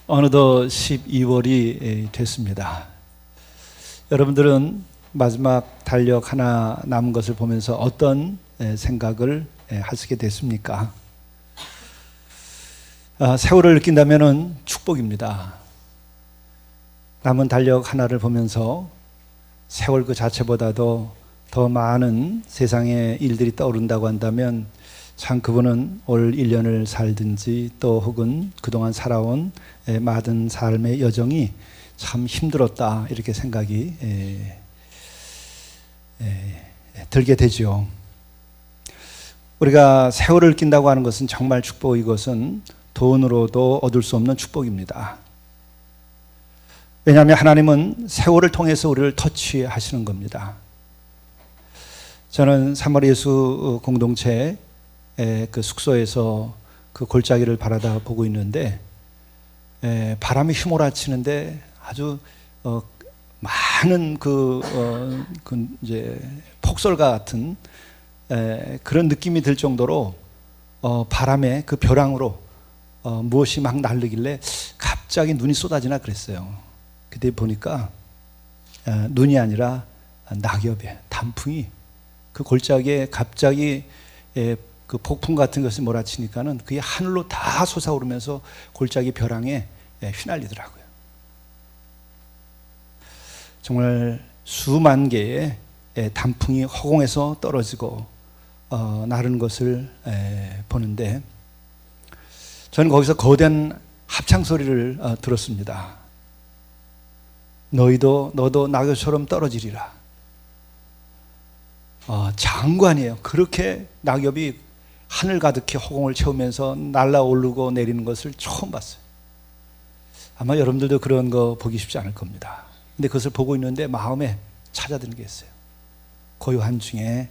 어느덧 12월이 됐습니다. 여러분들은 마지막 달력 하나 남은 것을 보면서 어떤 생각을 하시게 됐습니까? 세월을 느낀다면 축복입니다. 남은 달력 하나를 보면서 세월 그 자체보다도 더 많은 세상의 일들이 떠오른다고 한다면 참 그분은 올 1년을 살든지 또 혹은 그동안 살아온 많은 삶의 여정이 참 힘들었다 이렇게 생각이 들게 되죠. 우리가 세월을 느낀다고 하는 것은 정말 축복, 이것은 돈으로도 얻을 수 없는 축복입니다. 왜냐하면 하나님은 세월을 통해서 우리를 터치하시는 겁니다. 저는 3월 예수 공동체 그 숙소에서 그 골짜기를 바라다 보고 있는데 바람이 휘몰아치는데 아주 많은 이제 폭설과 같은 그런 느낌이 들 정도로 바람의 그 벼랑으로 무엇이 막 날르길래 갑자기 눈이 쏟아지나 그랬어요. 그때 보니까 눈이 아니라 낙엽의 단풍이 그 골짜기에 갑자기 그 폭풍 같은 것이 몰아치니까는 그게 하늘로 다 솟아오르면서 골짜기 벼랑에 휘날리더라고요. 정말 수만 개의 단풍이 허공에서 떨어지고 나르는 것을 보는데 저는 거기서 거대한 합창 소리를 들었습니다. 너도 낙엽처럼 떨어지리라. 장관이에요. 그렇게 낙엽이 하늘 가득히 허공을 채우면서 날아오르고 내리는 것을 처음 봤어요. 아마 여러분들도 그런 거 보기 쉽지 않을 겁니다. 근데 그것을 보고 있는데 마음에 찾아드는 게 있어요. 고요한 중에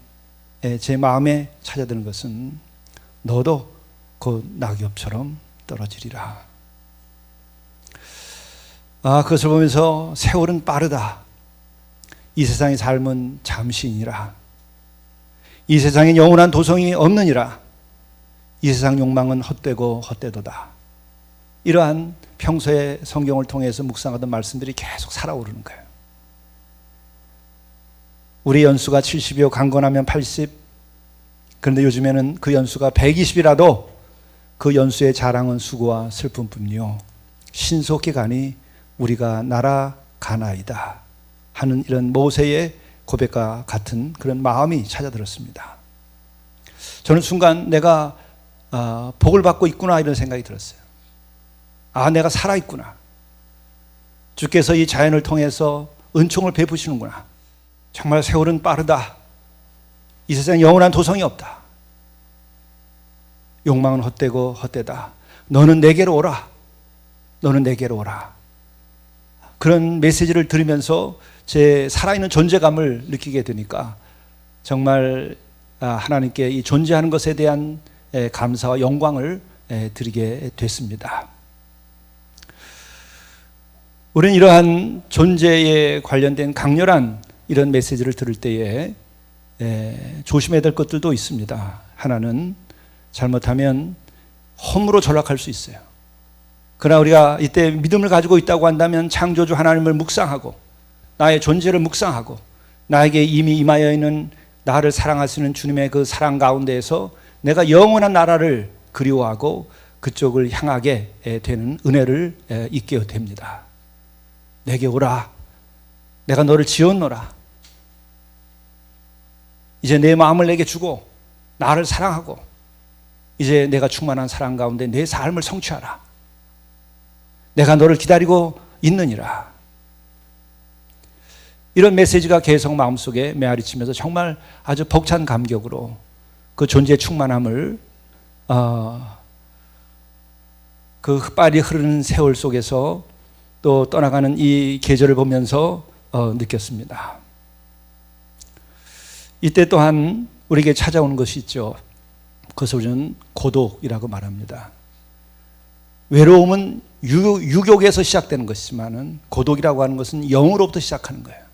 제 마음에 찾아드는 것은 너도 그 낙엽처럼 떨어지리라. 그것을 보면서 세월은 빠르다. 이 세상의 삶은 잠시이니라. 이 세상에 영원한 도성이 없느니라. 이 세상 욕망은 헛되고 헛되도다. 이러한 평소에 성경을 통해서 묵상하던 말씀들이 계속 살아오르는 거예요. 우리 연수가 70이요 강건하면 80. 그런데 요즘에는 그 연수가 120이라도 그 연수의 자랑은 수고와 슬픔뿐이요 신속히 가니 우리가 날아가나이다 하는 이런 모세의 고백과 같은 그런 마음이 찾아들었습니다. 저는 순간 내가 복을 받고 있구나 이런 생각이 들었어요. 내가 살아있구나. 주께서 이 자연을 통해서 은총을 베푸시는구나. 정말 세월은 빠르다. 이 세상에 영원한 도성이 없다. 욕망은 헛되고 헛되다. 너는 내게로 오라. 너는 내게로 오라. 그런 메시지를 들으면서 제 살아있는 존재감을 느끼게 되니까 정말 하나님께 이 존재하는 것에 대한 감사와 영광을 드리게 됐습니다. 우리는 이러한 존재에 관련된 강렬한 이런 메시지를 들을 때에 조심해야 될 것들도 있습니다. 하나는 잘못하면 험으로 전락할 수 있어요. 그러나 우리가 이때 믿음을 가지고 있다고 한다면 창조주 하나님을 묵상하고 나의 존재를 묵상하고 나에게 이미 임하여 있는 나를 사랑하시는 주님의 그 사랑 가운데에서 내가 영원한 나라를 그리워하고 그쪽을 향하게 되는 은혜를 잊게 됩니다. 내게 오라. 내가 너를 지었노라. 이제 내 마음을 내게 주고 나를 사랑하고 이제 내가 충만한 사랑 가운데 내 삶을 성취하라. 내가 너를 기다리고 있느니라. 이런 메시지가 계속 마음속에 메아리치면서 정말 아주 벅찬 감격으로 그 존재의 충만함을 그 빨리 흐르는 세월 속에서 또 떠나가는 이 계절을 보면서 느꼈습니다. 이때 또한 우리에게 찾아오는 것이 있죠. 그것을 우리는 고독이라고 말합니다. 외로움은 유욕에서 시작되는 것이지만 고독이라고 하는 것은 영으로부터 시작하는 거예요.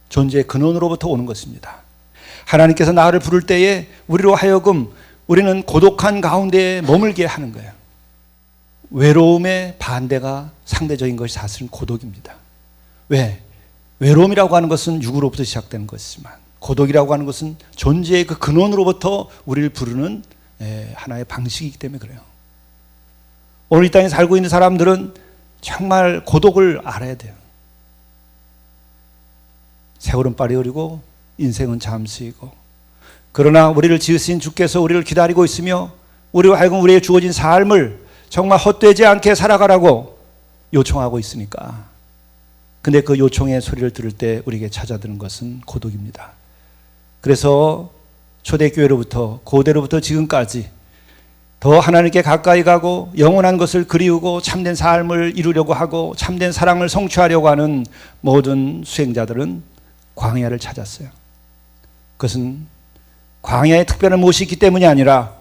존재의 근원으로부터 오는 것입니다. 하나님께서 나를 부를 때에 우리로 하여금 우리는 고독한 가운데에 머물게 하는 거예요. 외로움의 반대가 상대적인 것이 사실은 고독입니다. 왜? 외로움이라고 하는 것은 육으로부터 시작되는 것이지만 고독이라고 하는 것은 존재의 그 근원으로부터 우리를 부르는 하나의 방식이기 때문에 그래요. 오늘 이 땅에 살고 있는 사람들은 정말 고독을 알아야 돼요. 세월은 빠르게 흐르고 인생은 잠시이고, 그러나 우리를 지으신 주께서 우리를 기다리고 있으며 우리와 하여금 우리의 주어진 삶을 정말 헛되지 않게 살아가라고 요청하고 있으니까, 근데 그 요청의 소리를 들을 때 우리에게 찾아드는 것은 고독입니다. 그래서 초대교회로부터 고대로부터 지금까지 더 하나님께 가까이 가고 영원한 것을 그리우고 참된 삶을 이루려고 하고 참된 사랑을 성취하려고 하는 모든 수행자들은 광야를 찾았어요. 그것은 광야에 특별한 무엇이 있기 때문이 아니라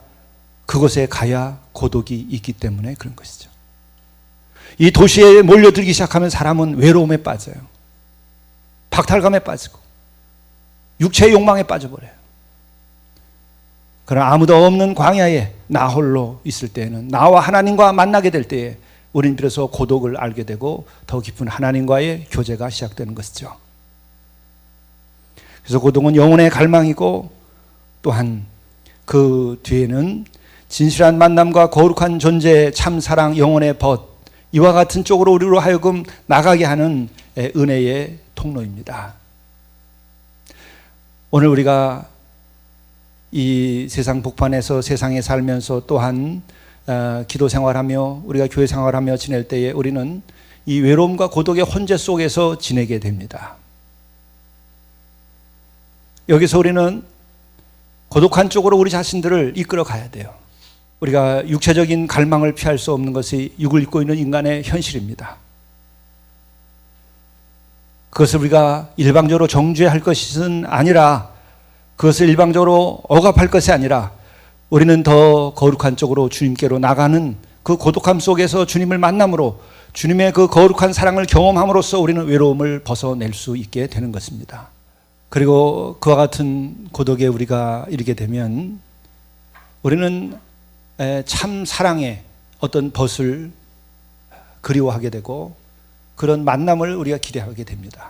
그곳에 가야 고독이 있기 때문에 그런 것이죠. 이 도시에 몰려들기 시작하면 사람은 외로움에 빠져요. 박탈감에 빠지고 육체의 욕망에 빠져버려요. 그러나 아무도 없는 광야에 나 홀로 있을 때에는, 나와 하나님과 만나게 될 때에 우리는 비로소 고독을 알게 되고 더 깊은 하나님과의 교제가 시작되는 것이죠. 그래서 고독은 영혼의 갈망이고, 또한 그 뒤에는 진실한 만남과 거룩한 존재의 참사랑, 영혼의 벗, 이와 같은 쪽으로 우리로 하여금 나가게 하는 은혜의 통로입니다. 오늘 우리가 이 세상 복판에서 세상에 살면서 또한 기도 생활하며 우리가 교회 생활하며 지낼 때에 우리는 이 외로움과 고독의 혼재 속에서 지내게 됩니다. 여기서 우리는 고독한 쪽으로 우리 자신들을 이끌어 가야 돼요. 우리가 육체적인 갈망을 피할 수 없는 것이 육을 입고 있는 인간의 현실입니다. 그것을 우리가 일방적으로 정죄할 것은 아니라, 그것을 일방적으로 억압할 것이 아니라, 우리는 더 거룩한 쪽으로 주님께로 나가는 그 고독함 속에서 주님을 만남으로 주님의 그 거룩한 사랑을 경험함으로써 우리는 외로움을 벗어낼 수 있게 되는 것입니다. 그리고 그와 같은 고독에 우리가 이르게 되면 우리는 참 사랑의 어떤 벗을 그리워하게 되고 그런 만남을 우리가 기대하게 됩니다.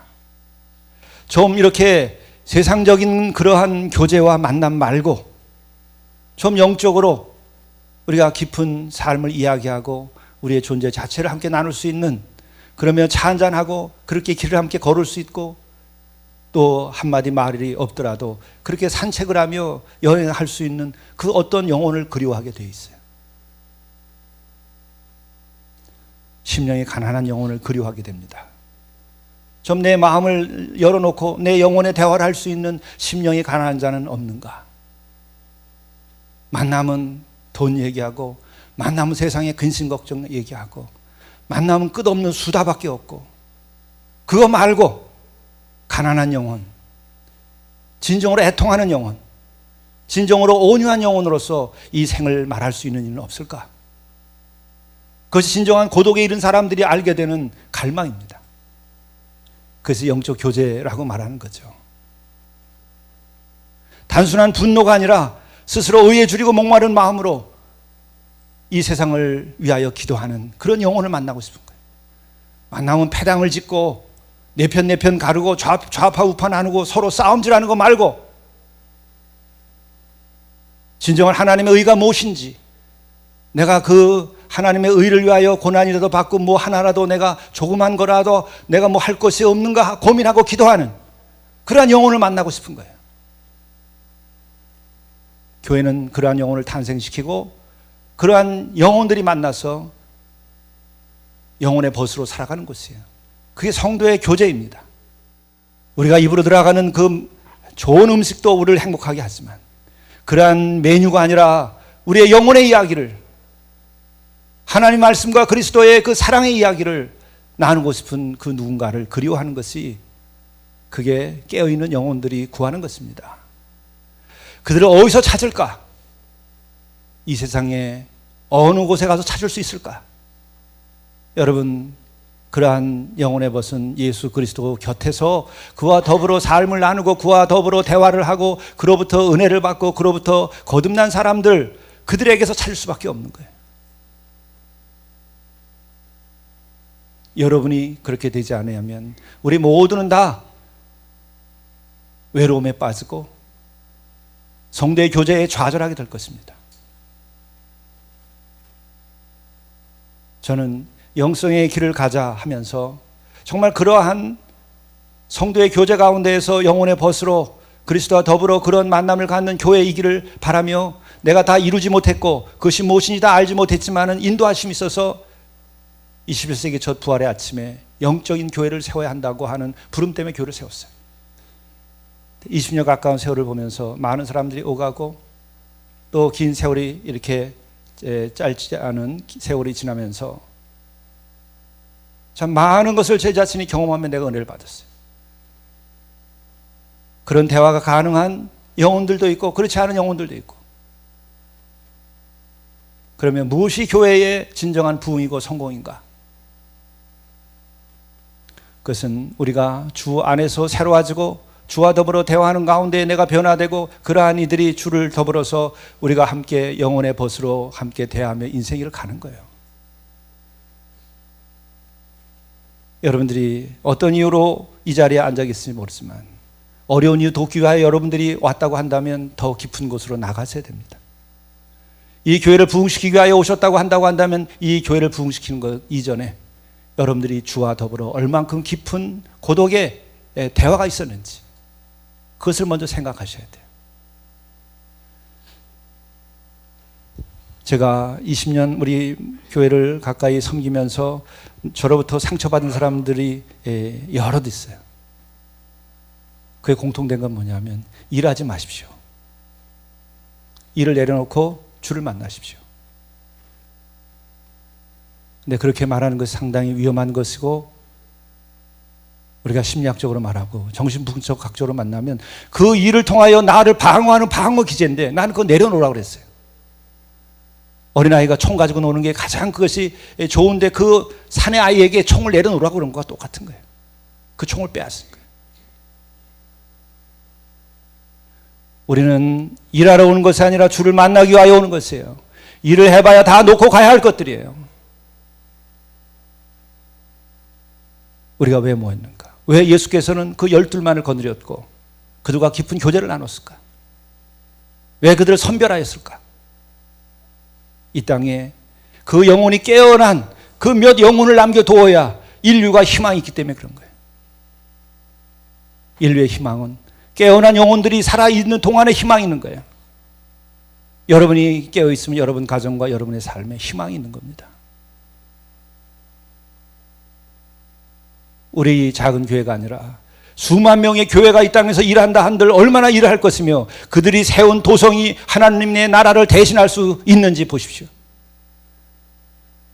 좀 이렇게 세상적인 그러한 교제와 만남 말고 좀 영적으로 우리가 깊은 삶을 이야기하고 우리의 존재 자체를 함께 나눌 수 있는, 그러면 차 한잔하고 그렇게 길을 함께 걸을 수 있고, 또 한마디 말이 없더라도 그렇게 산책을 하며 여행할 수 있는 그 어떤 영혼을 그리워하게 되어 있어요. 심령이 가난한 영혼을 그리워하게 됩니다. 좀 내 마음을 열어놓고 내 영혼의 대화를 할 수 있는 심령이 가난한 자는 없는가? 만나면 돈 얘기하고, 만나면 세상의 근심 걱정 얘기하고, 만나면 끝없는 수다밖에 없고, 그거 말고 가난한 영혼, 진정으로 애통하는 영혼, 진정으로 온유한 영혼으로서 이 생을 말할 수 있는 일은 없을까? 그것이 진정한 고독에 이른 사람들이 알게 되는 갈망입니다. 그래서 영적 교제라고 말하는 거죠. 단순한 분노가 아니라 스스로 의에 줄이고 목마른 마음으로 이 세상을 위하여 기도하는 그런 영혼을 만나고 싶은 거예요. 만나면 패당을 짓고 내 편 가르고 좌파 우파 나누고 서로 싸움질하는 거 말고, 진정한 하나님의 의가 무엇인지, 내가 그 하나님의 의를 위하여 고난이라도 받고 뭐 하나라도 내가 조그만 거라도 내가 뭐 할 것이 없는가 고민하고 기도하는 그러한 영혼을 만나고 싶은 거예요. 교회는 그러한 영혼을 탄생시키고 그러한 영혼들이 만나서 영혼의 벗으로 살아가는 곳이에요. 그게 성도의 교제입니다. 우리가 입으로 들어가는 그 좋은 음식도 우리를 행복하게 하지만 그러한 메뉴가 아니라 우리의 영혼의 이야기를, 하나님 말씀과 그리스도의 그 사랑의 이야기를 나누고 싶은 그 누군가를 그리워하는 것이, 그게 깨어있는 영혼들이 구하는 것입니다. 그들을 어디서 찾을까? 이 세상에 어느 곳에 가서 찾을 수 있을까? 여러분, 그러한 영혼의 벗은 예수 그리스도 곁에서 그와 더불어 삶을 나누고 그와 더불어 대화를 하고 그로부터 은혜를 받고 그로부터 거듭난 사람들, 그들에게서 찾을 수밖에 없는 거예요. 여러분이 그렇게 되지 않으면 우리 모두는 다 외로움에 빠지고 성도의 교제에 좌절하게 될 것입니다. 저는 영성의 길을 가자 하면서 정말 그러한 성도의 교제 가운데에서 영혼의 벗으로 그리스도와 더불어 그런 만남을 갖는 교회이기를 바라며, 내가 다 이루지 못했고 그것이 무엇인지 다 알지 못했지만 인도하심이 있어서 21세기 첫 부활의 아침에 영적인 교회를 세워야 한다고 하는 부름 때문에 교회를 세웠어요. 20년 가까운 세월을 보면서 많은 사람들이 오가고 또 긴 세월이 이렇게 짧지 않은 세월이 지나면서 참 많은 것을 제 자신이 경험하며 내가 은혜를 받았어요. 그런 대화가 가능한 영혼들도 있고 그렇지 않은 영혼들도 있고. 그러면 무엇이 교회의 진정한 부흥이고 성공인가? 그것은 우리가 주 안에서 새로워지고 주와 더불어 대화하는 가운데 내가 변화되고 그러한 이들이 주를 더불어서 우리가 함께 영혼의 벗으로 함께 대하며 인생을 가는 거예요. 여러분들이 어떤 이유로 이 자리에 앉아 계실지 모르지만 어려운 이유 돕기 위하여 여러분들이 왔다고 한다면 더 깊은 곳으로 나가셔야 됩니다. 이 교회를 부흥시키기 위하여 오셨다고 한다면 이 교회를 부흥시키는 것 이전에 여러분들이 주와 더불어 얼만큼 깊은 고독의 대화가 있었는지 그것을 먼저 생각하셔야 돼요. 제가 20년 우리 교회를 가까이 섬기면서 저로부터 상처받은 사람들이 여럿 있어요. 그의 공통된 건 뭐냐면 일하지 마십시오. 일을 내려놓고 주를 만나십시오. 근데 그렇게 말하는 것이 상당히 위험한 것이고, 우리가 심리학적으로 말하고 정신분석 학적으로 만나면 그 일을 통하여 나를 방어하는 방어 기제인데 나는 그거 내려놓으라고 그랬어요. 어린아이가 총 가지고 노는 게 가장 그것이 좋은데 그 사내 아이에게 총을 내려놓으라고 그런 것과 똑같은 거예요. 그 총을 빼앗은 거예요. 우리는 일하러 오는 것이 아니라 주를 만나기 위하여 오는 것이에요. 일을 해봐야 다 놓고 가야 할 것들이에요. 우리가 왜 모였는가? 왜 예수께서는 그 12만을 거느렸고 그들과 깊은 교제를 나눴을까? 왜 그들을 선별하였을까? 이 땅에 그 영혼이 깨어난 그 몇 영혼을 남겨두어야 인류가 희망이 있기 때문에 그런 거예요. 인류의 희망은 깨어난 영혼들이 살아있는 동안에 희망이 있는 거예요. 여러분이 깨어있으면 여러분 가정과 여러분의 삶에 희망이 있는 겁니다. 우리 작은 교회가 아니라 수만 명의 교회가 이 땅에서 일한다 한들 얼마나 일을 할 것이며 그들이 세운 도성이 하나님의 나라를 대신할 수 있는지 보십시오.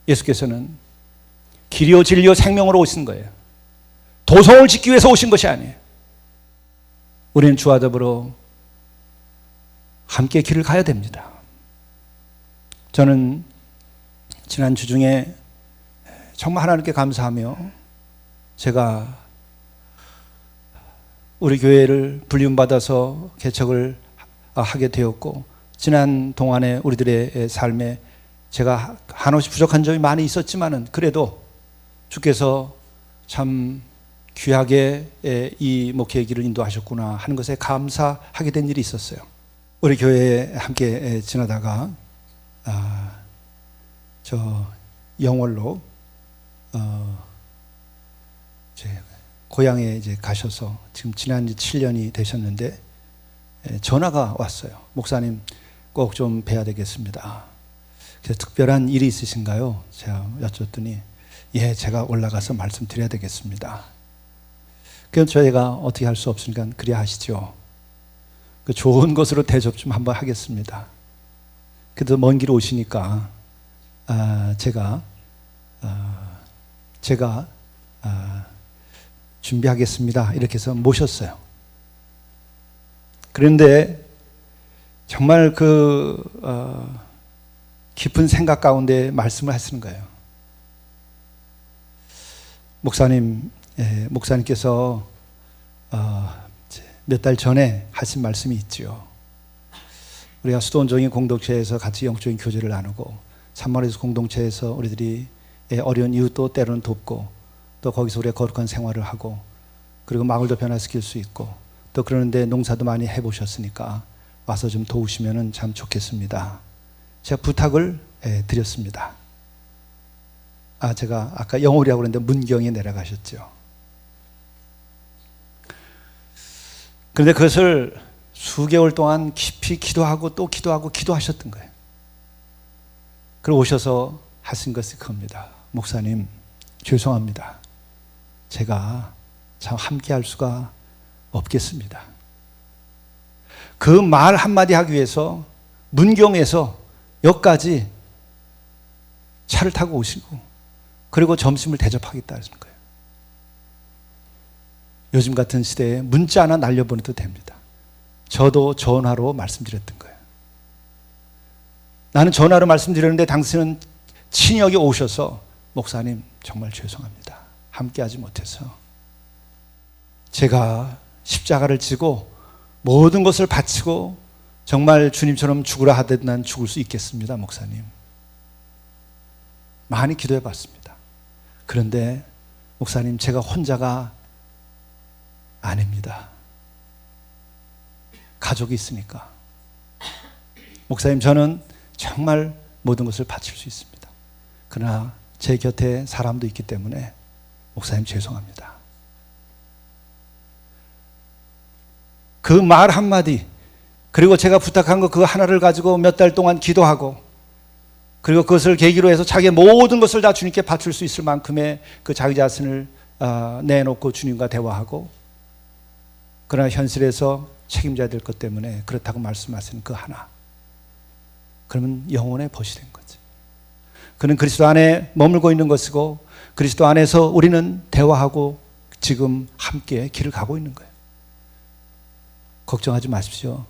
예수께서는 길이요 진리요 생명으로 오신 거예요. 도성을 짓기 위해서 오신 것이 아니에요. 우리는 주와 더불어 함께 길을 가야 됩니다. 저는 지난주 중에 정말 하나님께 감사하며 제가 우리 교회를 불림받아서 개척을 하게 되었고, 지난 동안에 우리들의 삶에 제가 한없이 부족한 점이 많이 있었지만은 그래도 주께서 참 귀하게 이 목회의 길을 인도하셨구나 하는 것에 감사하게 된 일이 있었어요. 우리 교회에 함께 지나다가 저 영월로 제 고향에 이제 가셔서 지금 지난 지 7년이 되셨는데 전화가 왔어요. 목사님 꼭 좀 뵈야 되겠습니다. 그래서 특별한 일이 있으신가요? 제가 여쭸더니 예, 제가 올라가서 말씀드려야 되겠습니다. 그래서 저희가 어떻게 할 수 없으니까 그리 하시죠. 그 좋은 것으로 대접 좀 한번 하겠습니다. 그래도 먼 길 오시니까 제가 준비하겠습니다. 이렇게 해서 모셨어요. 그런데 정말 그 깊은 생각 가운데 말씀을 하시는 거예요. 목사님께서 몇 달 전에 하신 말씀이 있죠. 우리가 수도원종의 공동체에서 같이 영적인 교제를 나누고 산마리스 공동체에서 우리들이 어려운 이웃도 때로는 돕고 또 거기서 우리가 거룩한 생활을 하고 그리고 마을도 변화시킬 수 있고 또 그러는데 농사도 많이 해보셨으니까 와서 좀 도우시면 참 좋겠습니다. 제가 부탁을 드렸습니다. 제가 아까 영월이라고 그랬는데 문경에 내려가셨죠. 그런데 그것을 수개월 동안 깊이 기도하고 또 기도하고 기도하셨던 거예요. 그리고 오셔서 하신 것이 그겁니다. 목사님, 죄송합니다. 제가 참 함께 할 수가 없겠습니다. 그 말 한마디 하기 위해서 문경에서 여기까지 차를 타고 오시고 그리고 점심을 대접하겠다 하는 거예요. 요즘 같은 시대에 문자 하나 날려보내도 됩니다. 저도 전화로 말씀드렸던 거예요. 나는 전화로 말씀드렸는데 당신은 친역에 오셔서 목사님 정말 죄송합니다. 함께하지 못해서 제가 십자가를 지고 모든 것을 바치고 정말 주님처럼 죽으라 하듯 난 죽을 수 있겠습니다. 목사님. 많이 기도해 봤습니다. 그런데 목사님 제가 혼자가 아닙니다. 가족이 있으니까. 목사님 저는 정말 모든 것을 바칠 수 있습니다. 그러나 제 곁에 사람도 있기 때문에 목사님 죄송합니다. 그 말 한마디 그리고 제가 부탁한 거 그 하나를 가지고 몇 달 동안 기도하고 그리고 그것을 계기로 해서 자기의 모든 것을 다 주님께 바칠 수 있을 만큼의 그 자기 자신을 내놓고 주님과 대화하고 그러나 현실에서 책임져야 될 것 때문에 그렇다고 말씀하시는 그 하나 그러면 영혼의 벗이 된 거지. 그는 그리스도 안에 머물고 있는 것이고 그리스도 안에서 우리는 대화하고 지금 함께 길을 가고 있는 거예요. 걱정하지 마십시오.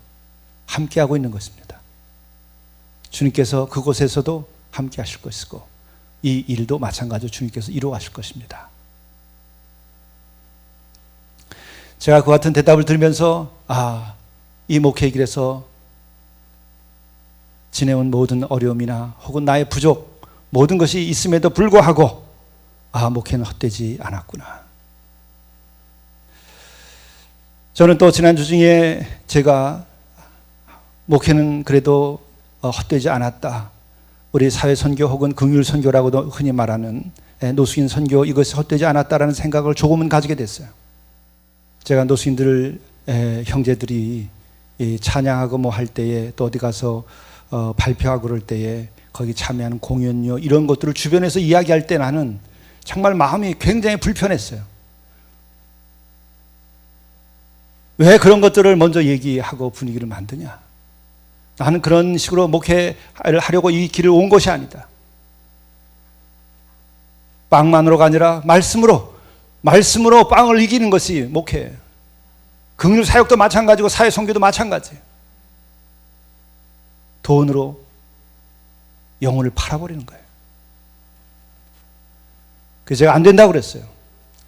함께 하고 있는 것입니다. 주님께서 그곳에서도 함께 하실 것이고 이 일도 마찬가지로 주님께서 이루어가실 것입니다. 제가 그 같은 대답을 들으면서 이 목회 길에서 지내온 모든 어려움이나 혹은 나의 부족 모든 것이 있음에도 불구하고 목회는 헛되지 않았구나. 저는 또 지난주 중에 제가 목회는 그래도 헛되지 않았다. 우리 사회선교 혹은 긍휼선교라고도 흔히 말하는 노숙인 선교 이것이 헛되지 않았다라는 생각을 조금은 가지게 됐어요. 제가 노숙인들 형제들이 찬양하고 뭐 할 때에 또 어디 가서 발표하고 그럴 때에 거기 참여하는 공연료 이런 것들을 주변에서 이야기할 때 나는 정말 마음이 굉장히 불편했어요. 왜 그런 것들을 먼저 얘기하고 분위기를 만드냐? 나는 그런 식으로 목회를 하려고 이 길을 온 것이 아니다. 빵만으로가 아니라 말씀으로 빵을 이기는 것이 목회예요. 긍휼 사역도 마찬가지고 사회 선교도 마찬가지예요. 돈으로 영혼을 팔아버리는 거예요. 그래서 제가 안 된다고 그랬어요.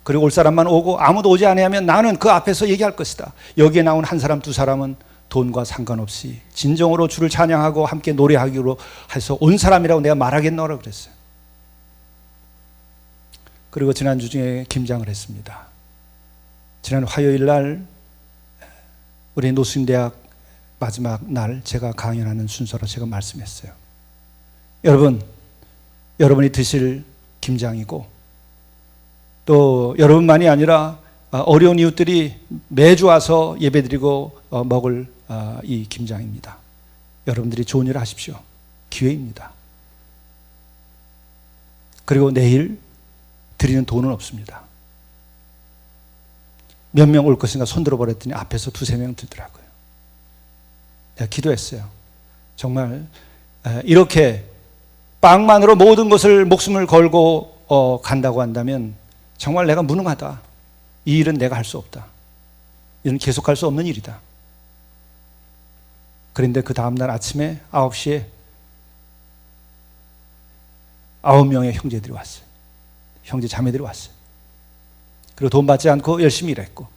그리고 올 사람만 오고 아무도 오지 않으면 나는 그 앞에서 얘기할 것이다. 여기에 나온 한 사람 두 사람은 돈과 상관없이 진정으로 주를 찬양하고 함께 노래하기로 해서 온 사람이라고 내가 말하겠노라고 그랬어요. 그리고 지난주 중에 김장을 했습니다. 지난 화요일 날 우리 노수인대학 마지막 날 제가 강연하는 순서로 제가 말씀했어요. 여러분이 드실 김장이고 또 여러분만이 아니라 어려운 이웃들이 매주 와서 예배드리고 먹을 이 김장입니다. 여러분들이 좋은 일을 하십시오. 기회입니다. 그리고 내일 드리는 돈은 없습니다. 몇 명 올 것인가 손들어 버렸더니 앞에서 두세 명 들더라고요. 내가 기도했어요. 정말 이렇게 빵만으로 모든 것을 목숨을 걸고 간다고 한다면 정말 내가 무능하다. 이 일은 내가 할 수 없다. 이는 계속할 수 없는 일이다. 그런데 그 다음날 아침에 9시에 9명의 형제들이 왔어요. 형제 자매들이 왔어요. 그리고 돈 받지 않고 열심히 일했고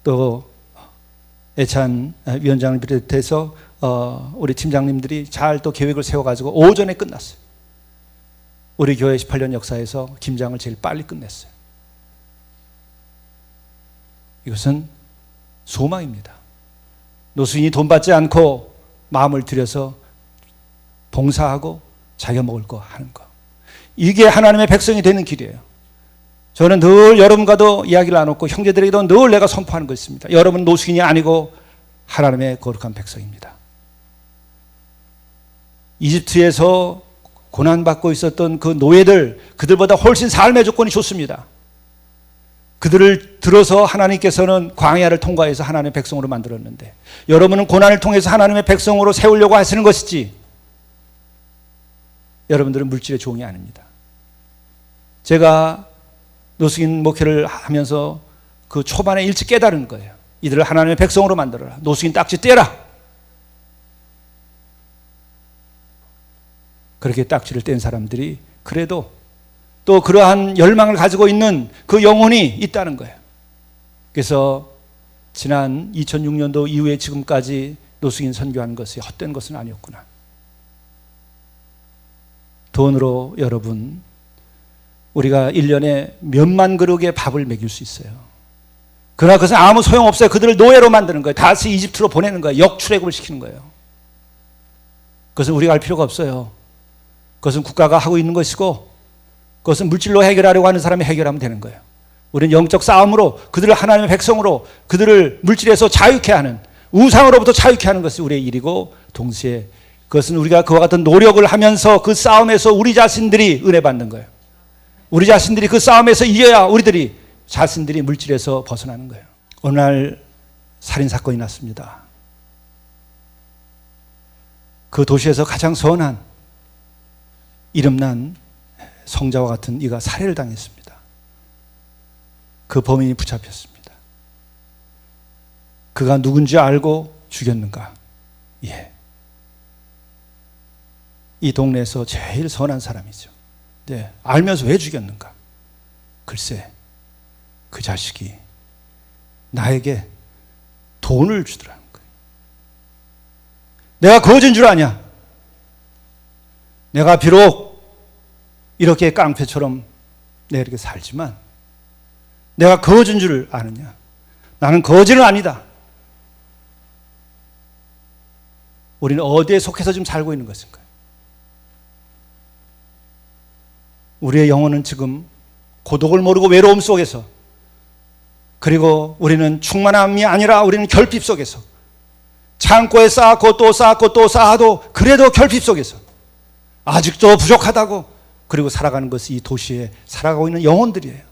또 애찬 위원장을 비롯해서 우리 팀장님들이 잘 또 계획을 세워가지고 오전에 끝났어요. 우리 교회 18년 역사에서 김장을 제일 빨리 끝냈어요. 이것은 소망입니다. 노숙인이 돈 받지 않고 마음을 들여서 봉사하고 자기가 먹을 거 하는 거. 이게 하나님의 백성이 되는 길이에요. 저는 늘 여러분과도 이야기를 나눴고 형제들에게도 늘 내가 선포하는 거 있습니다. 여러분 노숙인이 아니고 하나님의 거룩한 백성입니다. 이집트에서 고난받고 있었던 그 노예들, 그들보다 훨씬 삶의 조건이 좋습니다. 그들을 들어서 하나님께서는 광야를 통과해서 하나님의 백성으로 만들었는데 여러분은 고난을 통해서 하나님의 백성으로 세우려고 하시는 것이지 여러분들은 물질의 종이 아닙니다. 제가 노숙인 목회를 하면서 그 초반에 일찍 깨달은 거예요. 이들을 하나님의 백성으로 만들어라. 노숙인 딱지 떼라. 그렇게 딱지를 뗀 사람들이 그래도 또 그러한 열망을 가지고 있는 그 영혼이 있다는 거예요. 그래서 지난 2006년도 이후에 지금까지 노숙인 선교하는 것이 헛된 것은 아니었구나. 돈으로 여러분 우리가 1년에 몇만 그릇의 밥을 먹일 수 있어요. 그러나 그것은 아무 소용없어요. 그들을 노예로 만드는 거예요. 다시 이집트로 보내는 거예요. 역출애굽을 시키는 거예요. 그것은 우리가 할 필요가 없어요. 그것은 국가가 하고 있는 것이고 그것은 물질로 해결하려고 하는 사람이 해결하면 되는 거예요. 우리는 영적 싸움으로 그들을 하나님의 백성으로 그들을 물질에서 자유케 하는 우상으로부터 자유케 하는 것이 우리의 일이고 동시에 그것은 우리가 그와 같은 노력을 하면서 그 싸움에서 우리 자신들이 은혜 받는 거예요. 우리 자신들이 그 싸움에서 이겨야 우리들이 자신들이 물질에서 벗어나는 거예요. 어느 날 살인사건이 났습니다. 그 도시에서 가장 선한 이름난 성자와 같은 이가 살해를 당했습니다. 그 범인이 붙잡혔습니다. 그가 누군지 알고 죽였는가? 예. 이 동네에서 제일 선한 사람이죠. 네, 알면서 왜 죽였는가? 글쎄, 그 자식이 나에게 돈을 주더라는 거예요. 내가 거진 줄 아냐? 내가 비록 이렇게 깡패처럼 내가 이렇게 살지만 내가 거진 줄 아느냐? 나는 거지는 아니다. 우리는 어디에 속해서 지금 살고 있는 것인가요? 우리의 영혼은 지금 고독을 모르고 외로움 속에서, 그리고 우리는 충만함이 아니라 우리는 결핍 속에서, 창고에 쌓고 또 쌓고 또 쌓아도 그래도 결핍 속에서 아직도 부족하다고 그리고 살아가는 것이 이 도시에 살아가고 있는 영혼들이에요.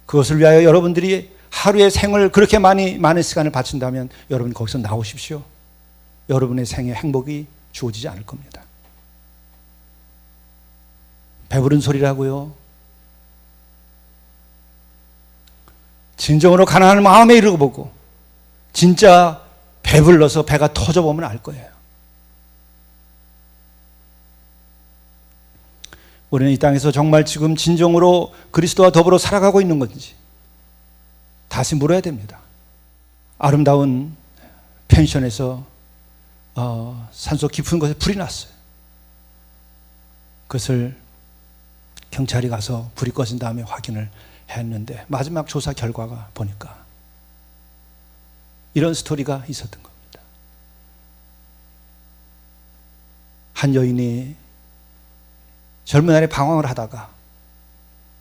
그것을 위하여 여러분들이 하루의 생을 그렇게 많은 시간을 바친다면 여러분 거기서 나오십시오. 여러분의 생에 행복이 주어지지 않을 겁니다. 배부른 소리라고요. 진정으로 가난한 마음에 이르고 보고 진짜 배불러서 배가 터져보면 알 거예요. 우리는 이 땅에서 정말 지금 진정으로 그리스도와 더불어 살아가고 있는 건지 다시 물어야 됩니다. 아름다운 펜션에서 산속 깊은 곳에 불이 났어요. 그것을 경찰이 가서 불이 꺼진 다음에 확인을 했는데 마지막 조사 결과가 보니까 이런 스토리가 있었던 겁니다. 한 여인이 젊은 날에 방황을 하다가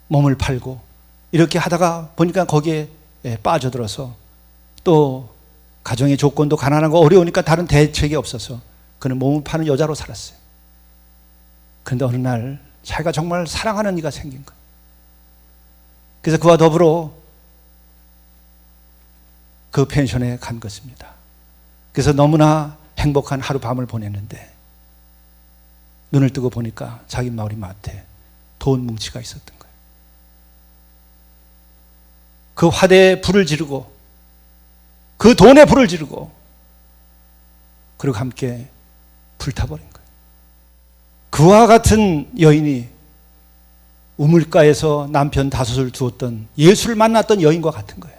몸을 팔고 이렇게 하다가 보니까 거기에 빠져들어서 또 가정의 조건도 가난하고 어려우니까 다른 대책이 없어서 그는 몸을 파는 여자로 살았어요. 그런데 어느 날 자기가 정말 사랑하는 이가 생긴 거예요. 그래서 그와 더불어 그 펜션에 간 것입니다. 그래서 너무나 행복한 하룻밤을 보냈는데 눈을 뜨고 보니까 자기 머리 맡에 돈 뭉치가 있었던 거예요. 그 화대에 불을 지르고 그 돈에 불을 지르고 그리고 함께 불타버린 거예요. 그와 같은 여인이 우물가에서 남편 5을 두었던 예수를 만났던 여인과 같은 거예요.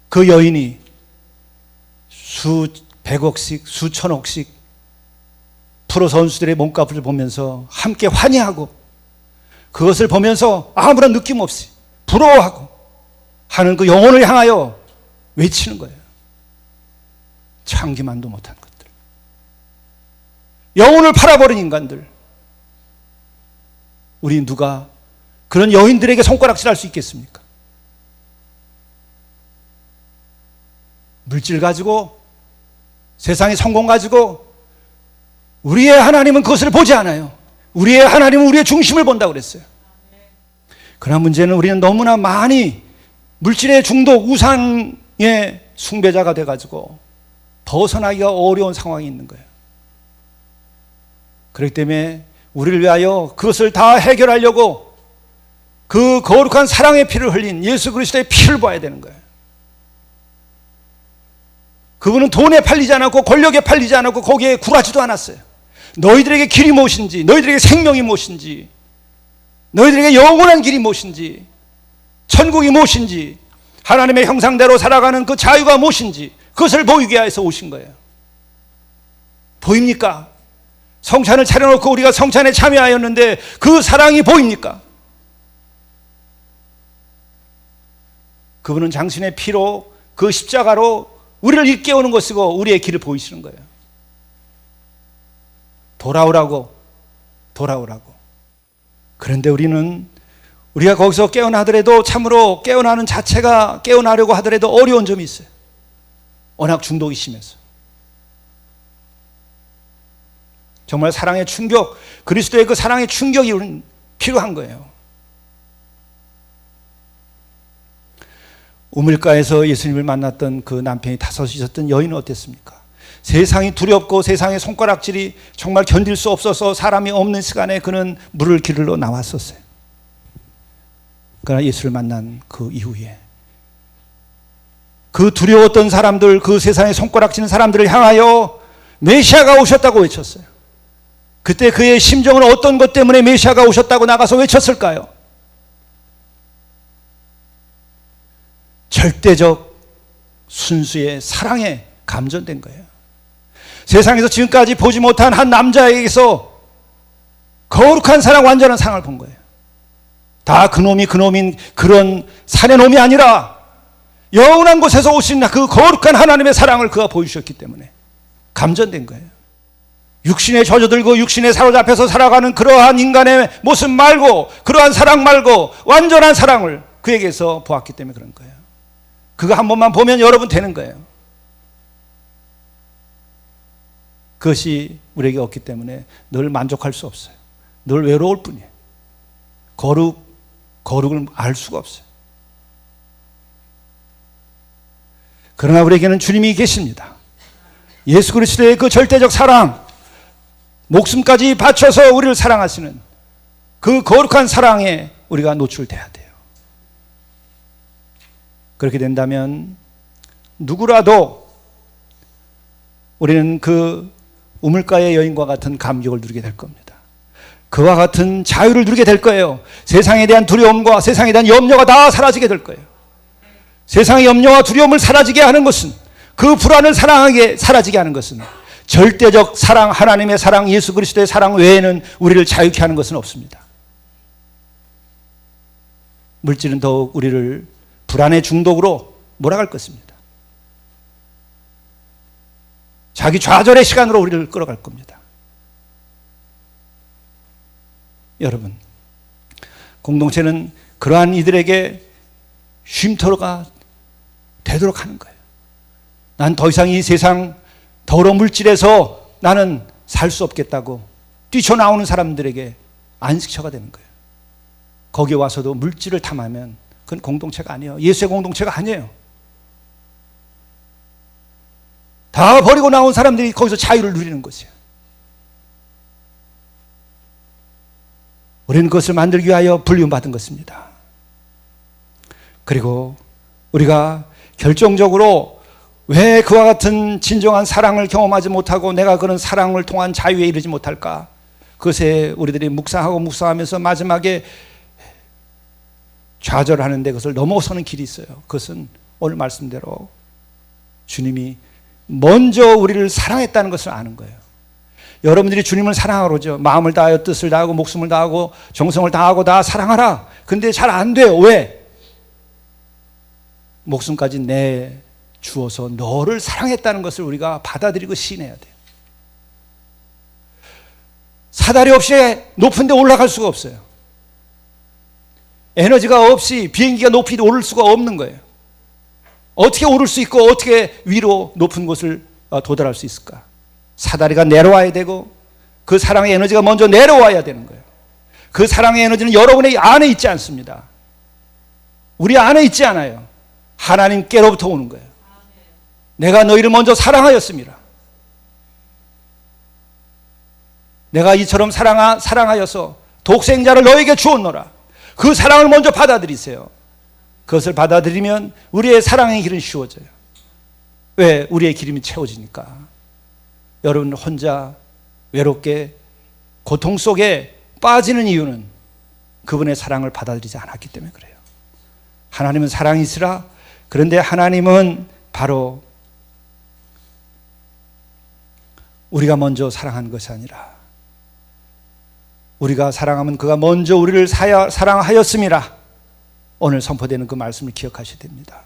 그 여인이 수백억씩 수천억씩 프로 선수들의 몸값을 보면서 함께 환희하고 그것을 보면서 아무런 느낌 없이 부러워하고 하는 그 영혼을 향하여 외치는 거예요. 참기만도 못한 것들, 영혼을 팔아버린 인간들. 우리 누가 그런 여인들에게 손가락질할 수 있겠습니까? 물질 가지고, 세상의 성공 가지고 우리의 하나님은 그것을 보지 않아요. 우리의 하나님은 우리의 중심을 본다고 그랬어요. 그러나 문제는 우리는 너무나 많이 물질의 중독, 우상의 숭배자가 돼가지고 벗어나기가 어려운 상황이 있는 거예요. 그렇기 때문에 우리를 위하여 그것을 다 해결하려고 그 거룩한 사랑의 피를 흘린 예수 그리스도의 피를 봐야 되는 거예요. 그분은 돈에 팔리지 않았고 권력에 팔리지 않았고 거기에 굴하지도 않았어요. 너희들에게 길이 무엇인지, 너희들에게 생명이 무엇인지, 너희들에게 영원한 길이 무엇인지, 천국이 무엇인지, 하나님의 형상대로 살아가는 그 자유가 무엇인지 그것을 보이게 위해서 오신 거예요. 보입니까? 성찬을 차려놓고 우리가 성찬에 참여하였는데 그 사랑이 보입니까? 그분은 당신의 피로, 그 십자가로 우리를 일깨우는 것이고 우리의 길을 보이시는 거예요. 돌아오라고, 돌아오라고. 그런데 우리가 거기서 깨어나더라도 참으로 깨어나는 자체가, 깨어나려고 하더라도 어려운 점이 있어요. 워낙 중독이 심해서. 정말 사랑의 충격, 그리스도의 그 사랑의 충격이 우리는 필요한 거예요. 우물가에서 예수님을 만났던 그 남편이 다섯이셨던 여인은 어땠습니까? 세상이 두렵고 세상의 손가락질이 정말 견딜 수 없어서 사람이 없는 시간에 그는 물을 길러 나왔었어요. 그러나 예수를 만난 그 이후에 그 두려웠던 사람들, 그 세상에 손가락치는 사람들을 향하여 메시아가 오셨다고 외쳤어요. 그때 그의 심정은 어떤 것 때문에 메시아가 오셨다고 나가서 외쳤을까요? 절대적 순수의 사랑에 감전된 거예요. 세상에서 지금까지 보지 못한 한 남자에게서 거룩한 사랑, 완전한 사랑을 본 거예요. 다 그놈인 그런 산의 놈이 아니라 영원한 곳에서 오신 그 거룩한 하나님의 사랑을 그가 보여주셨기 때문에 감전된 거예요. 육신에 젖어들고 육신에 사로잡혀서 살아가는 그러한 인간의 모습 말고, 그러한 사랑 말고 완전한 사랑을 그에게서 보았기 때문에 그런 거예요. 그거 한 번만 보면 여러분 되는 거예요. 그것이 우리에게 없기 때문에 늘 만족할 수 없어요. 늘 외로울 뿐이에요. 거룩을 알 수가 없어요. 그러나 우리에게는 주님이 계십니다. 예수 그리스도의 그 절대적 사랑, 목숨까지 바쳐서 우리를 사랑하시는 그 거룩한 사랑에 우리가 노출돼야 돼요. 그렇게 된다면 누구라도 우리는 그 우물가의 여인과 같은 감격을 누리게 될 겁니다. 그와 같은 자유를 누리게 될 거예요. 세상에 대한 두려움과 세상에 대한 염려가 다 사라지게 될 거예요. 세상의 염려와 두려움을 사라지게 하는 것은, 그 불안을 사라지게 하는 것은 절대적 사랑, 하나님의 사랑, 예수 그리스도의 사랑 외에는 우리를 자유케 하는 것은 없습니다. 물질은 더욱 우리를 불안의 중독으로 몰아갈 것입니다. 자기 좌절의 시간으로 우리를 끌어갈 겁니다. 여러분, 공동체는 그러한 이들에게 쉼터가 되도록 하는 거예요. 난 더 이상 이 세상 더러운 물질에서 나는 살 수 없겠다고 뛰쳐나오는 사람들에게 안식처가 되는 거예요. 거기에 와서도 물질을 탐하면 그건 공동체가 아니에요. 예수의 공동체가 아니에요. 다 버리고 나온 사람들이 거기서 자유를 누리는 것이에요. 우리는 그것을 만들기 위하여 불륜받은 것입니다. 그리고 우리가 결정적으로 왜 그와 같은 진정한 사랑을 경험하지 못하고 내가 그런 사랑을 통한 자유에 이르지 못할까? 그것에 우리들이 묵상하면서 마지막에 좌절하는데 그것을 넘어서는 길이 있어요. 그것은 오늘 말씀대로 주님이 먼저 우리를 사랑했다는 것을 아는 거예요. 여러분들이 주님을 사랑하라고 그러죠. 마음을 다하여 뜻을 다하고 목숨을 다하고 정성을 다하고 다 사랑하라. 근데 잘 안 돼요. 왜? 목숨까지 내주어서 너를 사랑했다는 것을 우리가 받아들이고 시인해야 돼요. 사다리 없이 높은 데 올라갈 수가 없어요. 에너지가 없이 비행기가 높이 오를 수가 없는 거예요. 어떻게 오를 수 있고 어떻게 위로 높은 곳을 도달할 수 있을까? 사다리가 내려와야 되고 그 사랑의 에너지가 먼저 내려와야 되는 거예요. 그 사랑의 에너지는 여러분의 안에 있지 않습니다. 우리 안에 있지 않아요. 하나님께로부터 오는 거예요. 내가 너희를 먼저 사랑하였습니다. 내가 이처럼 사랑하여서 독생자를 너에게 주었노라. 그 사랑을 먼저 받아들이세요. 그것을 받아들이면 우리의 사랑의 길은 쉬워져요. 왜? 우리의 기름이 채워지니까. 여러분 혼자 외롭게 고통 속에 빠지는 이유는 그분의 사랑을 받아들이지 않았기 때문에 그래요. 하나님은 사랑이시라. 그런데 하나님은 바로 우리가 먼저 사랑한 것이 아니라 우리가 사랑하면 그가 먼저 우리를 사랑하였음이라. 오늘 선포되는 그 말씀을 기억하셔야 됩니다.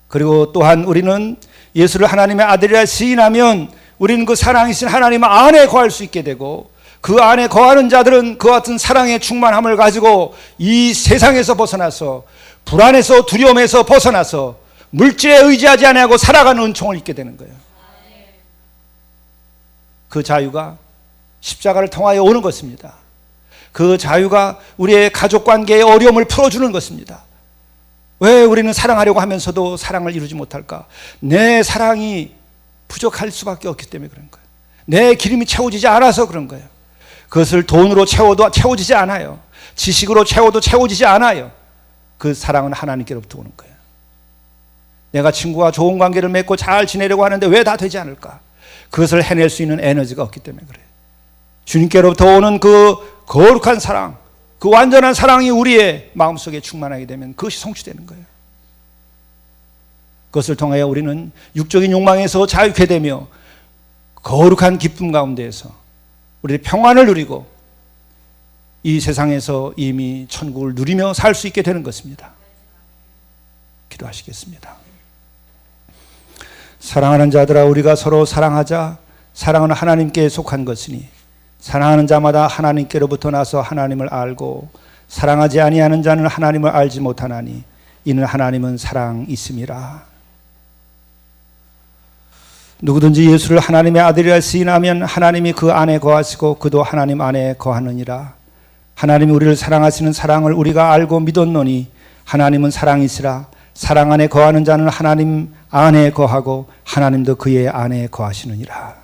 그리고 또한 우리는 예수를 하나님의 아들이라 시인하면 우리는 그 사랑이신 하나님 안에 거할 수 있게 되고 그 안에 거하는 자들은 그와 같은 사랑의 충만함을 가지고 이 세상에서 벗어나서 불안에서 두려움에서 벗어나서 물질에 의지하지 아니하고 살아가는 은총을 입게 되는 거예요. 그 자유가 십자가를 통하여 오는 것입니다. 그 자유가 우리의 가족관계의 어려움을 풀어주는 것입니다. 왜 우리는 사랑하려고 하면서도 사랑을 이루지 못할까? 내 사랑이 부족할 수밖에 없기 때문에 그런 거예요. 내 기름이 채워지지 않아서 그런 거예요. 그것을 돈으로 채워도 채워지지 않아요. 지식으로 채워도 채워지지 않아요. 그 사랑은 하나님께로부터 오는 거예요. 내가 친구와 좋은 관계를 맺고 잘 지내려고 하는데 왜 다 되지 않을까? 그것을 해낼 수 있는 에너지가 없기 때문에 그래요. 주님께로부터 오는 그 거룩한 사랑, 그 완전한 사랑이 우리의 마음속에 충만하게 되면 그것이 성취되는 거예요. 그것을 통하여 우리는 육적인 욕망에서 자유케 되며 거룩한 기쁨 가운데에서 우리의 평안을 누리고 이 세상에서 이미 천국을 누리며 살 수 있게 되는 것입니다. 기도하시겠습니다. 사랑하는 자들아, 우리가 서로 사랑하자. 사랑은 하나님께 속한 것이니 사랑하는 자마다 하나님께로부터 나서 하나님을 알고 사랑하지 아니하는 자는 하나님을 알지 못하나니 이는 하나님은 사랑이심이라. 누구든지 예수를 하나님의 아들이라 시인하면 하나님이 그 안에 거하시고 그도 하나님 안에 거하느니라. 하나님이 우리를 사랑하시는 사랑을 우리가 알고 믿었노니 하나님은 사랑이시라. 사랑 안에 거하는 자는 하나님 안에 거하고 하나님도 그의 안에 거하시느니라.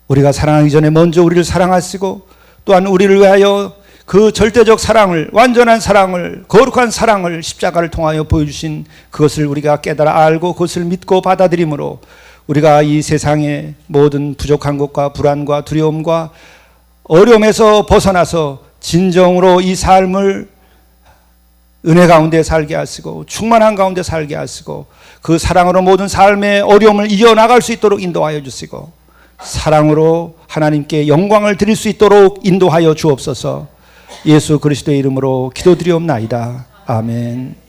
우리가 사랑하기 전에 먼저 우리를 사랑하시고 또한 우리를 위하여 그 절대적 사랑을, 완전한 사랑을, 거룩한 사랑을 십자가를 통하여 보여주신 그것을 우리가 깨달아 알고 그것을 믿고 받아들임으로 우리가 이 세상의 모든 부족한 것과 불안과 두려움과 어려움에서 벗어나서 진정으로 이 삶을 은혜 가운데 살게 하시고 충만한 가운데 살게 하시고 그 사랑으로 모든 삶의 어려움을 이겨나갈 수 있도록 인도하여 주시고 사랑으로 하나님께 영광을 드릴 수 있도록 인도하여 주옵소서. 예수 그리스도의 이름으로 기도드리옵나이다. 아멘.